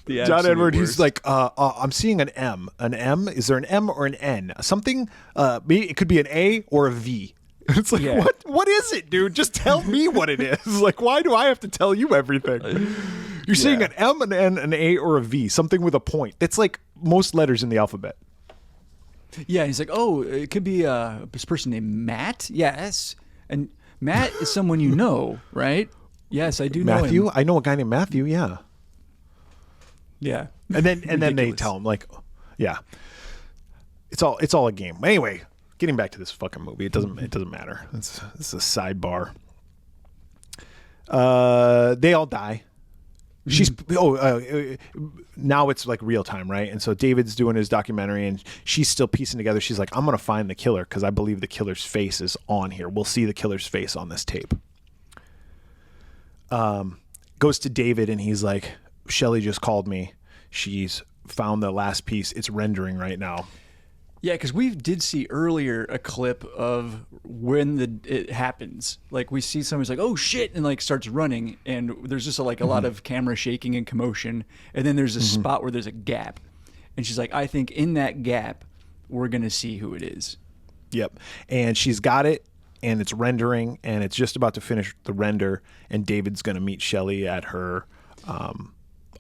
The John absolute Edward, worst. he's like, I'm seeing an M. An M? Is there an M or an N? Something, maybe it could be an A or a V. It's like, Yeah. what is it, dude? Just tell me what it is. Like, why do I have to tell you everything? You're seeing an M, an N, an A, or a V. Something with a point. That's like most letters in the alphabet. Yeah, he's like, oh, it could be this person named Matt. Yes, and Matt is someone you know, right? Yes, I do know Matthew? him. I know a guy named Matthew, yeah. Yeah, And then they Ridiculous. tell him, like, yeah. It's all a game. Anyway, getting back to this fucking movie, it doesn't matter. It's a sidebar. They all die. She's now it's like real time, right? And so David's doing his documentary, and she's still piecing together. She's like, I'm gonna find the killer because I believe the killer's face is on here. We'll see the killer's face on this tape. Goes to David, and he's like, Shelley just called me. She's found the last piece. It's rendering right now. yeah, because we did see earlier a clip of when it happens. Like we see somebody's like, oh shit, and like starts running, and there's just a lot of camera shaking and commotion, and then there's a spot where there's a gap, and she's like, I think in that gap we're gonna see who it is. Yep. And she's got it, and it's rendering, and it's just about to finish the render, and David's going to meet Shelley at her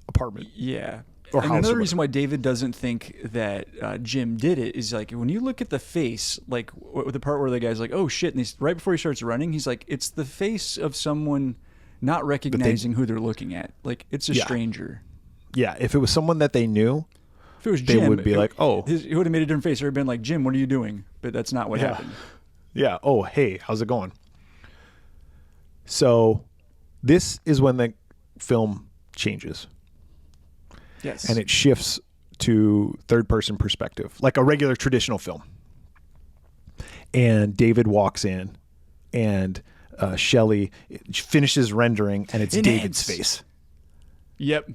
apartment. Yeah. Or And house another or reason why David doesn't think that Jim did it is like when you look at the face, like the part where the guy's like, "Oh shit!" and right before he starts running, he's like, "It's the face of someone not recognizing who they're looking at. Like it's a Yeah. stranger." Yeah, if it was someone that they knew, If it was They Jim, would be like, "Oh." he would have made a different face. Or been like, "Jim, what are you doing?" But that's not what Yeah. happened. yeah, oh, hey, how's it going? So this is when the film changes. Yes, And it shifts to third-person perspective, like a regular traditional film. And David walks in, and Shelley finishes rendering, and it's Enhance. David's face. Yep.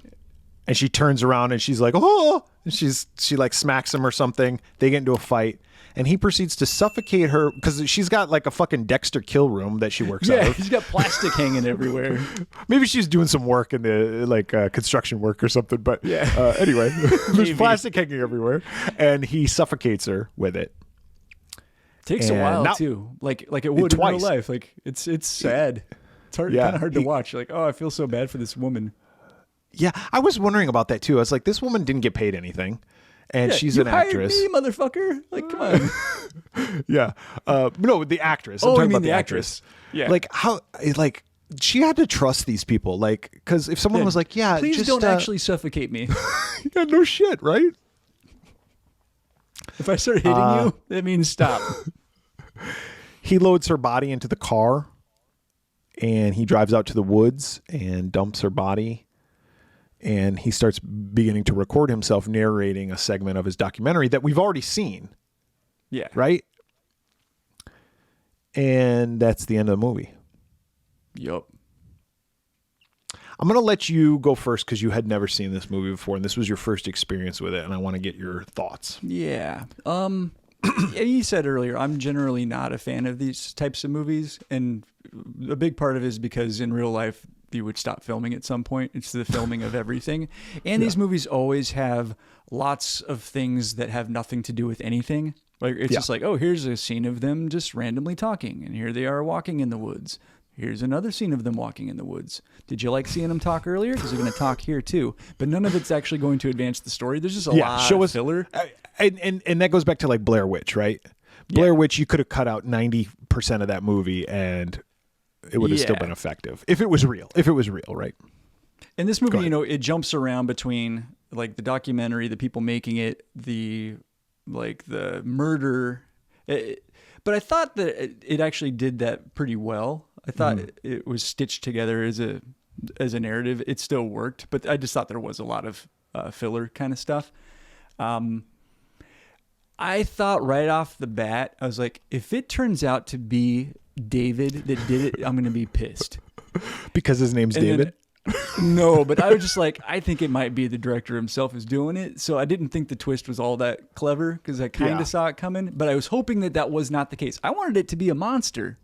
And she turns around, and she's like, "Oh!" And she like smacks him or something. They get into a fight, and he proceeds to suffocate her because she's got like a fucking Dexter kill room that she works out Yeah, of. he's got plastic hanging everywhere. Maybe she's doing some work in the construction work or something. But Yeah. Anyway, there's Maybe. plastic hanging everywhere, and he suffocates her with it. Takes a And while now- too, like it would in real Twice. life. Like it's sad. It's hard, Yeah. kind of hard to watch. You're like, oh, I feel so bad for this woman. Yeah, I was wondering about that too. I was like, this woman didn't get paid anything, and Yeah, she's you an hired actress. me, motherfucker. Like, come on. Yeah, no, the actress. I'm Oh, talking you mean about the actress. Yeah. Like how, like she had to trust these people, like because if someone was like, yeah, please just, don't actually suffocate me. yeah, no shit, right? If I start hitting you, that means stop. He loads her body into the car, and he drives out to the woods and dumps her body. And he starts beginning to record himself narrating a segment of his documentary that we've already seen, Yeah. right? And that's the end of the movie. Yup. I'm going to let you go first because you had never seen this movie before, and this was your first experience with it, and I want to get your thoughts. Yeah. You said earlier, I'm generally not a fan of these types of movies, and a big part of it is because in real life you would stop filming at some point. It's the filming of everything, and these movies always have lots of things that have nothing to do with anything. Like it's just like, oh, here's a scene of them just randomly talking, and here they are walking in the woods. Here's another scene of them walking in the woods. Did you like seeing them talk earlier? Because they're going to talk here too. But none of it's actually going to advance the story. There's just a lot of filler. And that goes back to like Blair Witch, right? Blair Witch, you could have cut out 90% of that movie and it would have still been effective. If it was real, right? In this movie, it jumps around between like the documentary, the people making it, the like the murder. But I thought that it actually did that pretty well. I thought it was stitched together as a narrative. It still worked, but I just thought there was a lot of filler kind of stuff. I thought right off the bat, I was like, if it turns out to be David that did it, I'm going to be pissed. Because his name's David? No, but I was just like, I think it might be the director himself who's doing it. So I didn't think the twist was all that clever because I kind of saw it coming. But I was hoping that was not the case. I wanted it to be a monster.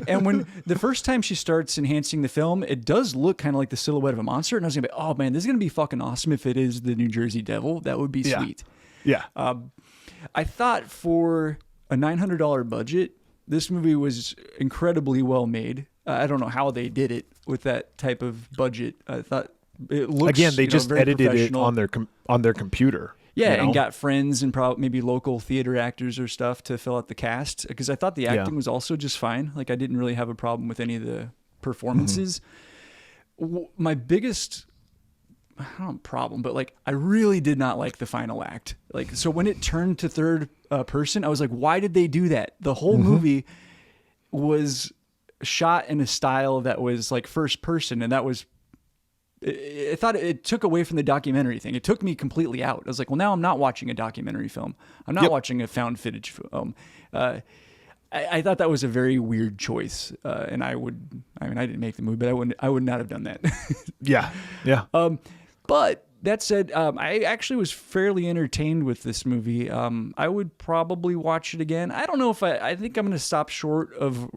And when the first time she starts enhancing the film, it does look kind of like the silhouette of a monster. And I was going to be, oh man, this is going to be fucking awesome if it is the New Jersey Devil. That would be sweet. Yeah. I thought for a $900 budget, this movie was incredibly well made. I don't know how they did it with that type of budget. I thought it looks, again, they just very edited it professional. on their computer. Yeah, you know? and got friends and probably maybe local theater actors or stuff to fill out the cast, because I thought the acting was also just fine. Like I didn't really have a problem with any of the performances. My biggest problem, but like I really did not like the final act. Like so when it turned to third person, I was like, why did they do that? The whole movie was shot in a style that was like first person, and that was I thought it took away from the documentary thing. It took me completely out. I was like, well, now I'm not watching a documentary film. I'm not watching a found footage film. I thought that was a very weird choice. And I didn't make the movie, but I would not have done that. Yeah. But that said, I actually was fairly entertained with this movie. I would probably watch it again. I don't know if I think I'm going to stop short of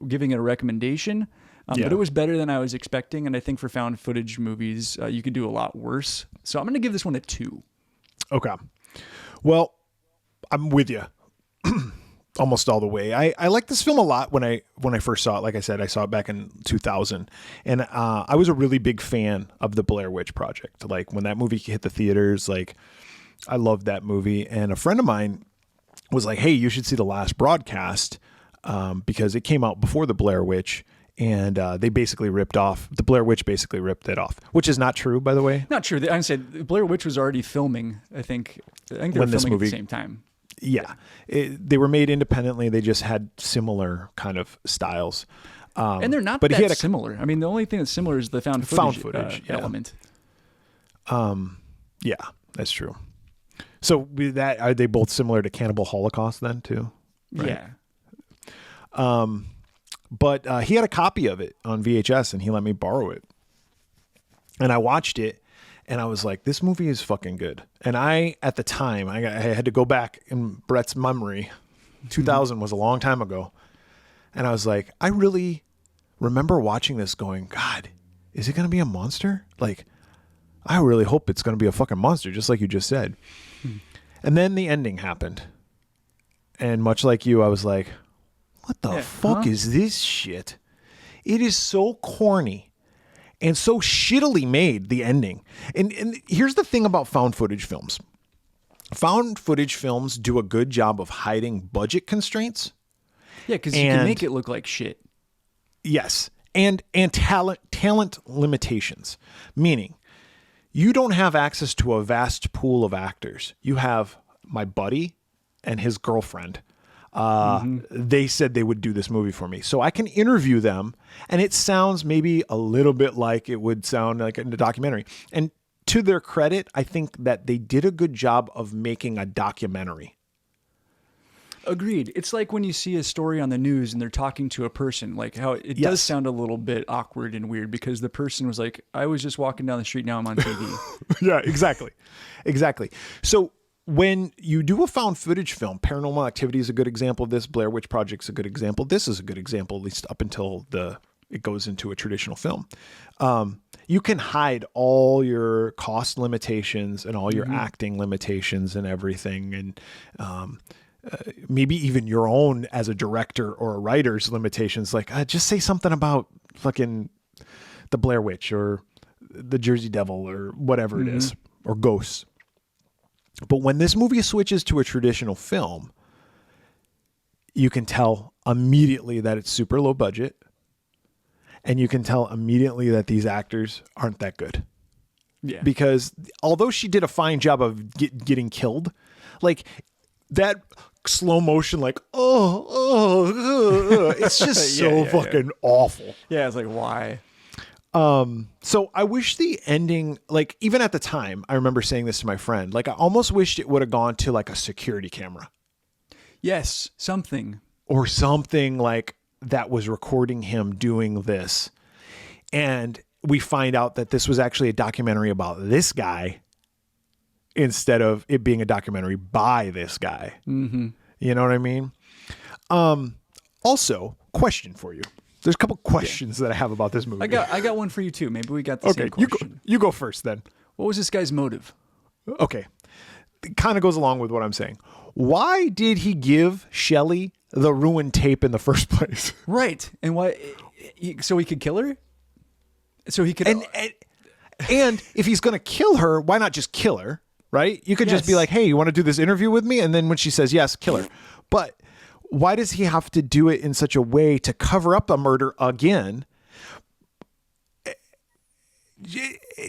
giving it a recommendation. But it was better than I was expecting, and I think for found footage movies, you could do a lot worse. So I'm going to give this one a 2. Okay. Well, I'm with you almost all the way. I like this film a lot when I first saw it. Like I said, I saw it back in 2000, and I was a really big fan of the Blair Witch Project. Like when that movie hit the theaters, like I loved that movie. And a friend of mine was like, "Hey, you should see The Last Broadcast," because it came out before the Blair Witch. And they basically the Blair Witch basically ripped it off, which is not true, by the way. Not true. I said Blair Witch was already filming, I think they were filming at the same time. Yeah. They were made independently. They just had similar kind of styles. And they're not that similar. I mean, the only thing that's similar is the found footage element. Yeah, that's true. So with that, are they both similar to Cannibal Holocaust then too? Right? Yeah. But he had a copy of it on VHS, and he let me borrow it. And I watched it, and I was like, this movie is fucking good. And at the time, I had to go back in Bret's memory. 2000 was a long time ago. And I was like, I really remember watching this going, God, is it going to be a monster? Like, I really hope it's going to be a fucking monster, just like you just said. And then the ending happened. And much like you, I was like, what the fuck is this shit? It is so corny and so shittily made, the ending. And here's the thing about found footage films. Found footage films do a good job of hiding budget constraints. Yeah, because you can make it look like shit. Yes. And talent limitations. Meaning, you don't have access to a vast pool of actors. You have my buddy and his girlfriend. They said they would do this movie for me. So I can interview them, and it sounds maybe a little bit like it would sound like in a documentary. And to their credit, I think that they did a good job of making a documentary. Agreed. It's like when you see a story on the news and they're talking to a person, like how it does sound a little bit awkward and weird because the person was like, I was just walking down the street, now I'm on TV. Yeah, exactly. So when you do a found footage film, Paranormal Activity is a good example of this. Blair Witch Project's a good example. This is a good example, at least up until it goes into a traditional film. You can hide all your cost limitations and all your acting limitations and everything. And maybe even your own as a director or a writer's limitations. Like, just say something about fucking the Blair Witch or the Jersey Devil or whatever it is, or ghosts. But when this movie switches to a traditional film, you can tell immediately that it's super low budget, and you can tell immediately that these actors aren't that good. Yeah. Because although she did a fine job of getting killed, like that slow motion, like, it's just so fucking awful. Yeah, it's like, why? So I wish the ending, like, even at the time, I remember saying this to my friend, like, I almost wished it would have gone to like a security camera. Yes, something. Or something like that was recording him doing this. And we find out that this was actually a documentary about this guy instead of it being a documentary by this guy. Mm-hmm. You know what I mean? Also, question for you. There's a couple questions that I have about this movie. I got one for you too. Maybe we got the same question. You go first then. What was this guy's motive? Okay. It kind of goes along with what I'm saying. Why did he give Shelley the ruined tape in the first place? Right. And why? So he could kill her? So he could. And if he's going to kill her, why not just kill her? Right? You could just be like, hey, you want to do this interview with me? And then when she says yes, kill her. But why does he have to do it in such a way to cover up a murder again?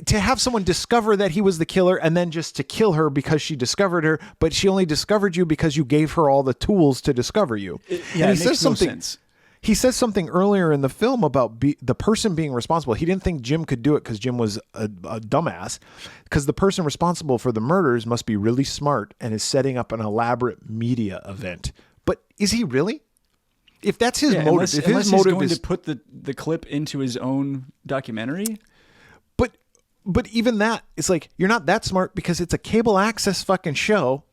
To have someone discover that he was the killer and then just to kill her because she discovered her, but she only discovered you because you gave her all the tools to discover you. Yeah, it makes no sense. He says something earlier in the film about the person being responsible. He didn't think Jim could do it because Jim was a dumbass, because the person responsible for the murders must be really smart and is setting up an elaborate media event. But is he really? If that's his motive, if his motive is to put the clip into his own documentary. But even that, it's like, you're not that smart because it's a cable access fucking show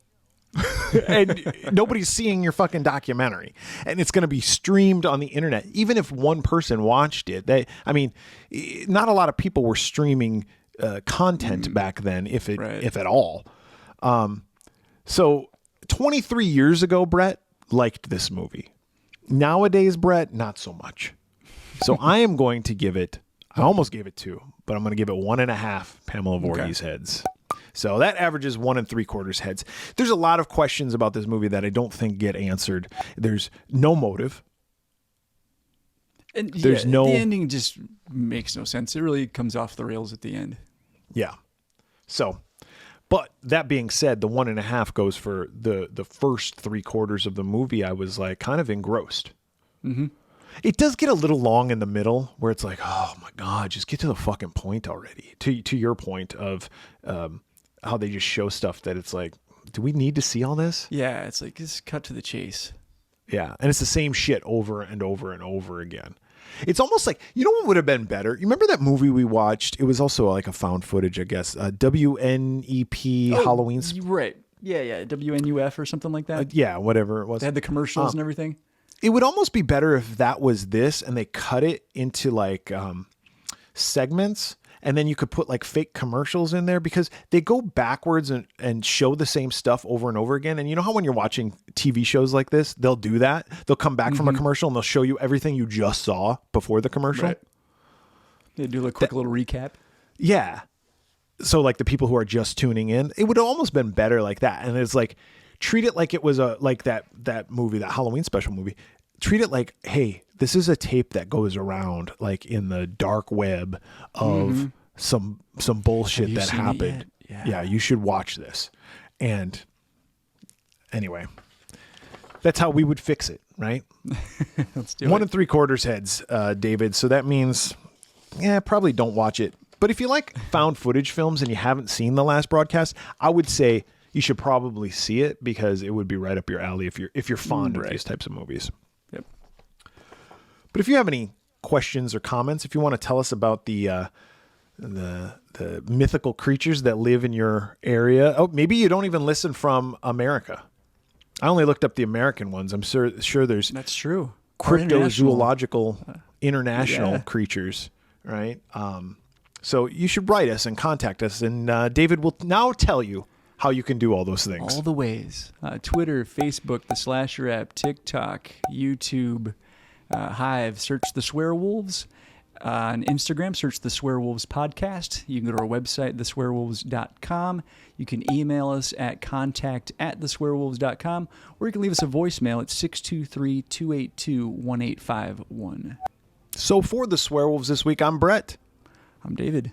and nobody's seeing your fucking documentary, and it's going to be streamed on the internet. Even if one person watched it, not a lot of people were streaming content back then, if at all. So 23 years ago, Bret liked this movie. Nowadays, Bret, not so much. So I am going to give it, I almost gave it 2, but I'm going to give it 1.5 Pamela Voorhees heads. So that averages 1 3/4 heads. There's a lot of questions about this movie that I don't think get answered. There's no motive. And the ending just makes no sense. It really comes off the rails at the end. Yeah. So, but that being said, the 1.5 goes for the first 3/4 of the movie. I was like kind of engrossed. Mm-hmm. It does get a little long in the middle where it's like, oh my God, just get to the fucking point already. To your point of how they just show stuff that it's like, do we need to see all this? Yeah, it's like, just cut to the chase. Yeah, and it's the same shit over and over and over again. It's almost like, you know what would have been better? You remember that movie we watched? It was also like a found footage, I guess. WNEP Halloween. Right. Yeah. WNUF or something like that. Yeah, whatever it was. They had the commercials and everything. It would almost be better if that was this and they cut it into like segments, and then you could put like fake commercials in there, because they go backwards and show the same stuff over and over again. And you know how when you're watching TV shows like this, they'll do that. They'll come back from a commercial and they'll show you everything you just saw before the commercial. Right. They do a quick little recap. Yeah. So like the people who are just tuning in, it would have almost been better like that. And it's like, treat it like it was like that movie, that Halloween special movie. Treat it like, hey, this is a tape that goes around like in the dark web of some bullshit that happened. Yeah, you should watch this. And anyway, that's how we would fix it, right? Let's do 1 it. 3/4 heads, David. So that means, probably don't watch it. But if you like found footage films and you haven't seen The Last Broadcast, I would say you should probably see it, because it would be right up your alley if you're fond of these types of movies. Yep. But if you have any questions or comments, if you want to tell us about the mythical creatures that live in your area, maybe you don't even listen from America. I only looked up the American ones. I'm sure there's that's true. cryptozoological international creatures, right? So you should write us and contact us, and David will now tell you how you can do all those things. All the ways. Twitter, Facebook, the Slasher app, TikTok, YouTube, Hive, search the Swearwolves. On Instagram, search the Swearwolves podcast. You can go to our website, theswearwolves.com. You can email us at contact@theswearwolves.com, or you can leave us a voicemail at 623-282-1851. So for the Swearwolves this week, I'm Bret. I'm David.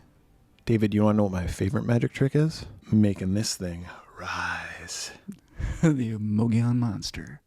David, you want to know what my favorite magic trick is? Making this thing rise. The Mogollon Monster.